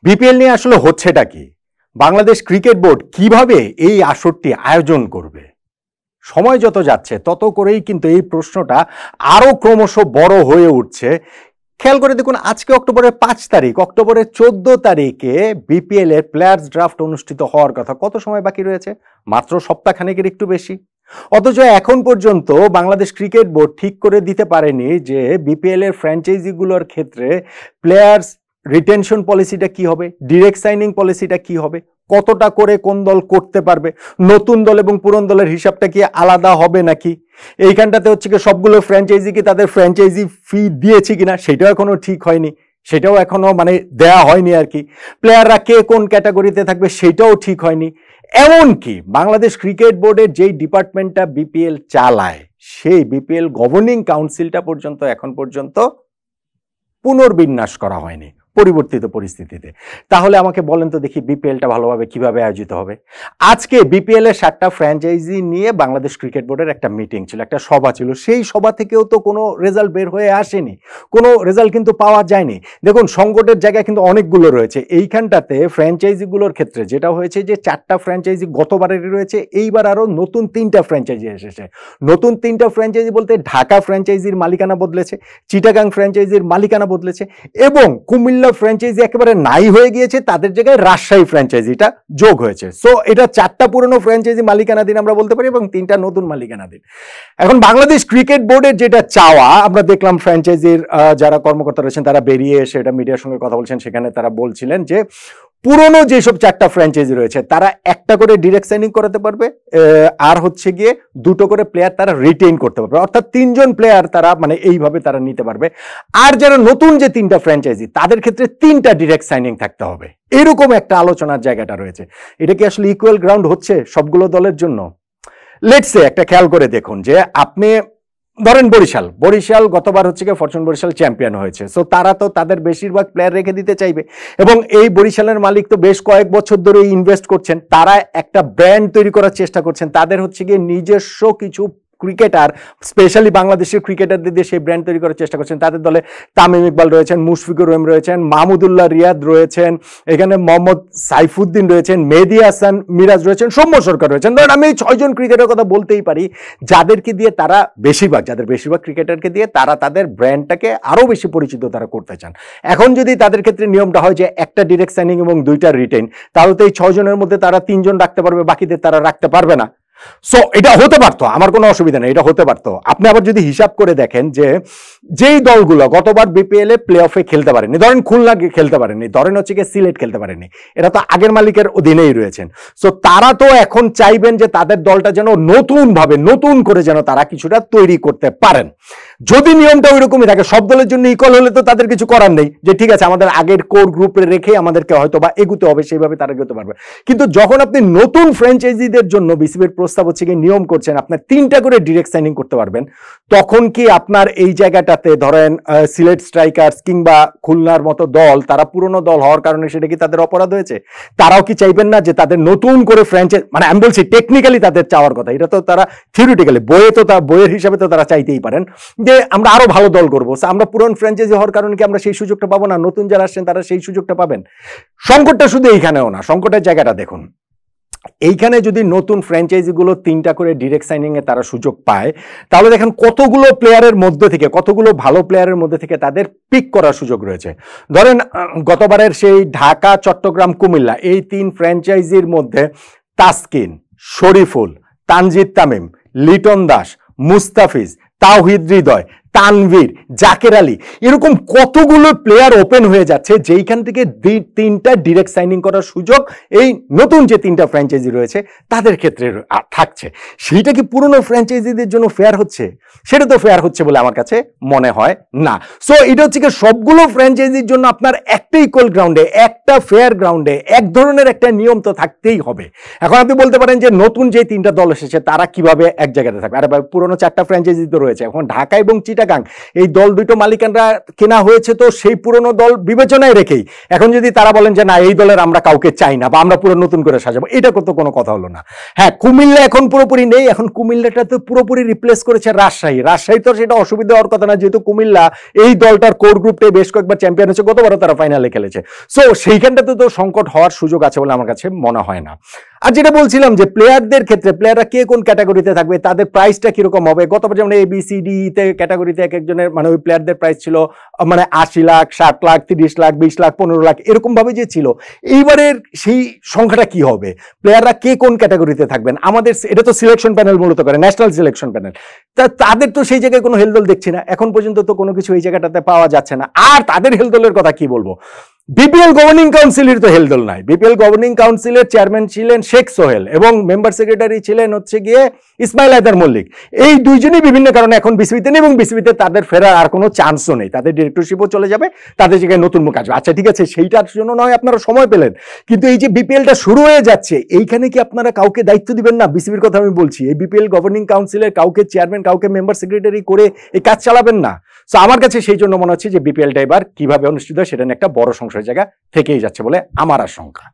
BPL নিয়ে আসলে হচ্ছেটা কি? বাংলাদেশ ক্রিকেট বোর্ড কিভাবে এই আসরটি আয়োজন করবে? সময় যত যাচ্ছে তত করেই কিন্তু এই প্রশ্নটা আরো ক্রমশ বড় হয়ে উঠছে। খেয়াল করে দেখুন, আজকে অক্টোবরের 5 তারিখ, অক্টোবরের 14 তারিখে বিপিএল এর প্লেয়ার্স ড্রাফট অনুষ্ঠিত হওয়ার কথা। কত সময় বাকি রয়েছে? মাত্র সপ্তাহখানেকের একটু বেশি। অথচ এখন পর্যন্ত বাংলাদেশ ক্রিকেট বোর্ড ঠিক করে দিতে পারেনি যে বিপিএল এর ফ্র্যাঞ্চাইজিগুলোর ক্ষেত্রে প্লেয়ার্স রিটেনশন পলিসিটা কি হবে, ডিরেক্ট সাইনিং পলিসিটা কি হবে, কতটা করে কোন দল করতে পারবে, নতুন দল এবং পুরনো দলের হিসাবটা কি আলাদা হবে নাকি, এইখানটাতে হচ্ছে কি সবগুলো ফ্র্যাঞ্চাইজি কি তাদের ফ্র্যাঞ্চাইজি ফি দিয়েছে কিনা সেটাও এখনো ঠিক হয়নি, সেটাও এখনো দেয়া হয়নি আর কি। প্লেয়াররা কে কোন ক্যাটাগরিতে থাকবে সেটাও ঠিক হয়নি। এমনকি বাংলাদেশ ক্রিকেট বোর্ডের যেই ডিপার্টমেন্টটা বিপিএল চালায় সেই বিপিএল গভর্নিং কাউন্সিলটা পর্যন্ত এখন পর্যন্ত পুনর্বিন্যাস করা হয়নি পরিবর্তিত পরিস্থিতিতে। তাহলে আমাকে বলেন তো দেখি বিপিএলটা ভালোভাবে কিভাবে আয়োজিত হবে? আজকে বিপিএল এর 7টা ফ্র্যাঞ্চাইজি নিয়ে বাংলাদেশ ক্রিকেট বোর্ডের একটা মিটিং ছিল, একটা সভা ছিল। সেই সভা থেকেও তো কোনো রেজাল্ট বের হয়ে আসেনি, কোনো রেজাল্ট কিন্তু পাওয়া যায়নি। দেখুন, সংকটের জায়গা কিন্তু অনেকগুলো রয়েছে। এইখানটাতে ফ্র্যাঞ্চাইজিগুলোর ক্ষেত্রে যেটা হয়েছে যে 4টা ফ্র্যাঞ্চাইজি গতবারেরই রয়েছে, এইবার আরো নতুন 3টা ফ্র্যাঞ্চাইজি এসেছে। নতুন 3টা ফ্র্যাঞ্চাইজি বলতে ঢাকা ফ্র্যাঞ্চাইজির মালিকানা বদলেছে, চিটাগাং ফ্র্যাঞ্চাইজির মালিকানা বদলেছে, এবং কুমিল্লা ফ্র্যাঞ্চাইজি একেবারে নাই হয়ে গিয়েছে, তাদের জায়গায় রাজশাহী ফ্র্যাঞ্চাইজিটা যোগ হয়েছে। সো এটা 4টা পুরনো ফ্র্যাঞ্চাইজি মালিকানাধীন আমরা বলতে পারি এবং 3টা নতুন মালিকানাধীন। এখন বাংলাদেশ ক্রিকেট বোর্ডের যেটা চাওয়া, আমরা দেখলাম ফ্র্যাঞ্চাইজির যারা কর্মকর্তা রয়েছেন তারা বেরিয়ে এসে এটা মিডিয়ার সঙ্গে কথা বলছেন, সেখানে তারা বলছিলেন যে পুরনো যেসব 4টা ফ্র্যাঞ্চাইজি রয়েছে তারা একটা করে ডিরেক্ট সাইনিং করাতে পারবে, আর হচ্ছে গিয়ে 2টো করে প্লেয়ার তারা রিটেইন করতে পারবে, অর্থাৎ 3জন প্লেয়ার তারা এইভাবে তারা নিতে পারবে। আর যারা নতুন যে 3টা ফ্র্যাঞ্চাইজি তাদের ক্ষেত্রে 3টা ডিরেক্ট সাইনিং থাকতে হবে, এরকম একটা আলোচনার জায়গাটা রয়েছে। এটা কি আসলে ইকুয়াল গ্রাউন্ড হচ্ছে সবগুলো দলের জন্য? লেটস সে একটা খেয়াল করে দেখুন যে আপনি ধরেন বরিশাল গতবার হচ্ছে গিয়ে ফরচুন বরিশাল চ্যাম্পিয়ন হয়েছে। সো তারা তো তাদের বেশিরভাগ প্লেয়ার রেখে দিতে চাইবে, এবং এই বরিশালের মালিক তো বেশ কয়েক বছর ধরে ইনভেস্ট করছেন, তারা একটা ব্র্যান্ড তৈরি করার চেষ্টা করছেন, তাদের হচ্ছে গিয়ে নিজস্ব কিছু ক্রিকেটার, স্পেশালি বাংলাদেশের ক্রিকেটারদের দিয়ে সেই ব্র্যান্ড তৈরি করার চেষ্টা করছেন। তাদের দলে তামিম ইকবাল রয়েছেন, মুশফিকুর রহিম রয়েছেন, মাহমুদুল্লাহ রিয়াদ রয়েছেন, এখানে মোহাম্মদ সাইফুদ্দিন রয়েছেন, মেহেদী হাসান মিরাজ রয়েছেন, সৌম্য সরকার রয়েছেন। ধরেন আমি 6জন ক্রিকেটারের কথা বলতেই পারি, যাদেরকে দিয়ে তারা বেশিরভাগ ক্রিকেটারকে দিয়ে তারা তাদের ব্র্যান্ডটাকে আরো বেশি পরিচিত তারা করতে চান। এখন যদি তাদের ক্ষেত্রে নিয়মটা হয় যে একটা ডিরেক্ট সাইনিং এবং 2টা রিটেইন, তাহলে তো এই 6জনের মধ্যে তারা 3জন রাখতে পারবে, বাকিদের তারা রাখতে পারবে না। সো এটা হতে পারতো, আমার কোনো অসুবিধা নেই, এটা হতে পারতো। আপনি আবার যদি হিসাব করে দেখেন যে যেই দলগুলো গতবার বিপিএল এ প্লে অফে খেলতে পারেনি, ধরেন খুলনা খেলতে পারেনি, ধরেন হচ্ছে গিয়ে সিলেট খেলতে পারেনি, এরা তো আগের মালিকের অধীনেই রয়েছেন। সো তারা তো এখন চাইবেন যে তাদের দলটা যেন নতুন করে যেন তারা কিছুটা তৈরি করতে পারেন। যদি নিয়মটা ওই রকমই থাকে, সব দলের জন্য ইকুয়াল হলে তো তাদের কিছু করার নেই, যে ঠিক আছে আমাদের আগের কোর গ্রুপে রেখে আমাদেরকে হয়তো বা এগুতে হবে, সেইভাবে তারা এগোতে পারবে। কিন্তু যখন আপনি নতুন ফ্র্যাঞ্চাইজিদের জন্য বিসিবির প্রস্তাব হচ্ছে গিয়ে নিয়ম করছেন আপনার 3টা করে ডিরেক্ট সাইনিং করতে পারবেন, তখন কি আপনার এই জায়গাটাতে ধরেন সিলেট স্ট্রাইকার্স কিংবা খুলনার মতো দল, তারা পুরনো দল হওয়ার কারণে সেটা কি তাদের অপরাধ হয়েছে? তারাও কি চাইবেন না যে তাদের নতুন করে ফ্র্যাঞ্চাইজি, আমি বলছি টেকনিক্যালি তাদের চাওয়ার কথা, এটা তো তারা থিওরিটিক্যালি বইয়ের হিসাবে তো তারা চাইতেই পারেন যে আমরা আরো ভালো দল করবো, আমরা পুরনো ফ্র্যাঞ্চাইজি হওয়ার কারণে কি আমরা সেই সুযোগটা পাবো না? নতুন যারা আসছেন তারা সেই সুযোগটা পাবেন। সংকটটা শুধু এইখানেও না, সংকটের জায়গাটা দেখুন, এইখানে যদি নতুন ফ্র্যাঞ্চাইজিগুলো 3টা করে ডিরেক্ট সাইনিং এ তারা সুযোগ পায়, তাহলে দেখেন কতগুলো প্লেয়ারের মধ্যে থেকে, কতগুলো ভালো প্লেয়ারের মধ্যে থেকে তাদের পিক করার সুযোগ রয়েছে। ধরেন গতবারের সেই ঢাকা, চট্টগ্রাম, কুমিল্লা এই 3 ফ্র্যাঞ্চাইজির মধ্যে তাসকিন, শরীফুল, তানজিদ তামিম, লিটন দাস, মুস্তাফিজ, তাওহিদ হৃদয়, তানভীর, জাকের আলী, এরকম কতগুলো প্লেয়ার ওপেন হয়ে যাচ্ছে যেইখান থেকে 3টা ডিরেক্ট সাইনিং করার সুযোগ এই নতুন যে 3টা ফ্র্যাঞ্চাইজি রয়েছে তাদের ক্ষেত্রে থাকছে। সেইটা কি পুরনো ফ্র্যাঞ্চাইজিদের জন্য ফেয়ার হচ্ছে? সেটা তো ফেয়ার হচ্ছে বলে আমার কাছে মনে হয় না। সো এটা হচ্ছে কি সবগুলো ফ্র্যাঞ্চাইজির জন্য আপনার একটা ইকুয়াল গ্রাউন্ডে, একটা ফেয়ার গ্রাউন্ডে এক ধরনের একটা নিয়ম তো থাকতেই হবে। এখন আপনি বলতে পারেন যে নতুন যে 3টা দল এসেছে তারা কিভাবে এক জায়গাতে থাকবে? আরে ভাই, পুরনো 4টা ফ্র্যাঞ্চাইজি তো রয়েছে, এখন ঢাকা এবং চিটাগাং চিটাগাং, এই দল দুটো মালিকানরা কেনা হয়েছে তো সেই পুরনো দল বিবেচনায় রেখেই। এখন যদি তারা বলেন যে না এই দলের আমরা কাউকে চাই না বা আমরা পুরো নতুন করে সাজাবো, এটা তো কোনো কথা হলো না। হ্যাঁ, কুমিল্লা এখন পুরোপুরি নেই, এখন কুমিল্লাটা তো পুরোপুরি রিপ্লেস করেছে রাজশাহী তো সেটা অসুবিধা হওয়ার কথা না, যেহেতু কুমিল্লা এই দলটার কোর গ্রুপটাই বেশ কয়েকবার চ্যাম্পিয়ন হয়েছে, গতবারও তারা ফাইনালে খেলেছে। সো সেইখানটাতে তো সংকট হওয়ার সুযোগ আছে বলে আমার কাছে মনে হয় না। আর যেটা বলছিলাম যে প্লেয়ারদের ক্ষেত্রে, প্লেয়াররা কে কোন ক্যাটাগরিতে থাকবে, তাদের প্রাইসটা কিরকম হবে। গতবার যেমন ABCD তে ক্যাটাগরিতে এক একজনের মানে ওই প্লেয়ারদের প্রাইস ছিল মানে 80 লাখ, 60 লাখ, 30 লাখ, 20 লাখ, 15 লাখ এরকম ভাবে যে ছিল। এইবারের সেই সংখ্যাটা কি হবে, প্লেয়াররা কে কোন ক্যাটাগরিতে থাকবেন। আমাদের এটা তো সিলেকশন প্যানেল মূলত করে, ন্যাশনাল সিলেকশন প্যানেল, তাদের তো সেই জায়গায় কোনো হেলদোল দেখছি না এখন পর্যন্ত, তো কোনো কিছু এই জায়গাটাতে পাওয়া যাচ্ছে না। আর তাদের হেলদোলের কথা কি বলবো, বিপিএল গভর্নিং কাউন্সিলের তো হেলদোল নাই। বিপিএল গভর্নিং কাউন্সিলের চেয়ারম্যান ছিলেন শেখ সোহেল এবং মেম্বার সেক্রেটারি ছিলেন হচ্ছে গিয়ে ইসমাইল হায়দার মল্লিক। এই দুইজনই বিভিন্ন কারণে এখন বিসিবিতে নেই এবং বিসিবিতে তাদের ফেরার আর কোনো চান্সও নেই, তাদের ডিরেক্টরশিপও চলে যাবে, তাদের জায়গায় নতুন মুখ আসবে। আচ্ছা ঠিক আছে, সেইটার জন্য নয় আপনারা সময় পেলেন, কিন্তু এই যে বিপিএলটা শুরু হয়ে যাচ্ছে এইখানে কি আপনারা কাউকে দায়িত্ব দিবেন না? বিসিবির কথা আমি বলছি, এই বিপিএল গভর্নিং কাউন্সিলের কাউকে চেয়ারম্যান, কাউকে মেম্বার সেক্রেটারি করে এই কাজ চালাবেন না? সো আমার কাছে সেই জন্য মনে হচ্ছে যে বিপিএলটা এবার কিভাবে অনুষ্ঠিত হয় সেটা নিয়ে একটা বড় সংশয়ের জায়গা থেকেই যাচ্ছে বলে আমার আশঙ্কা।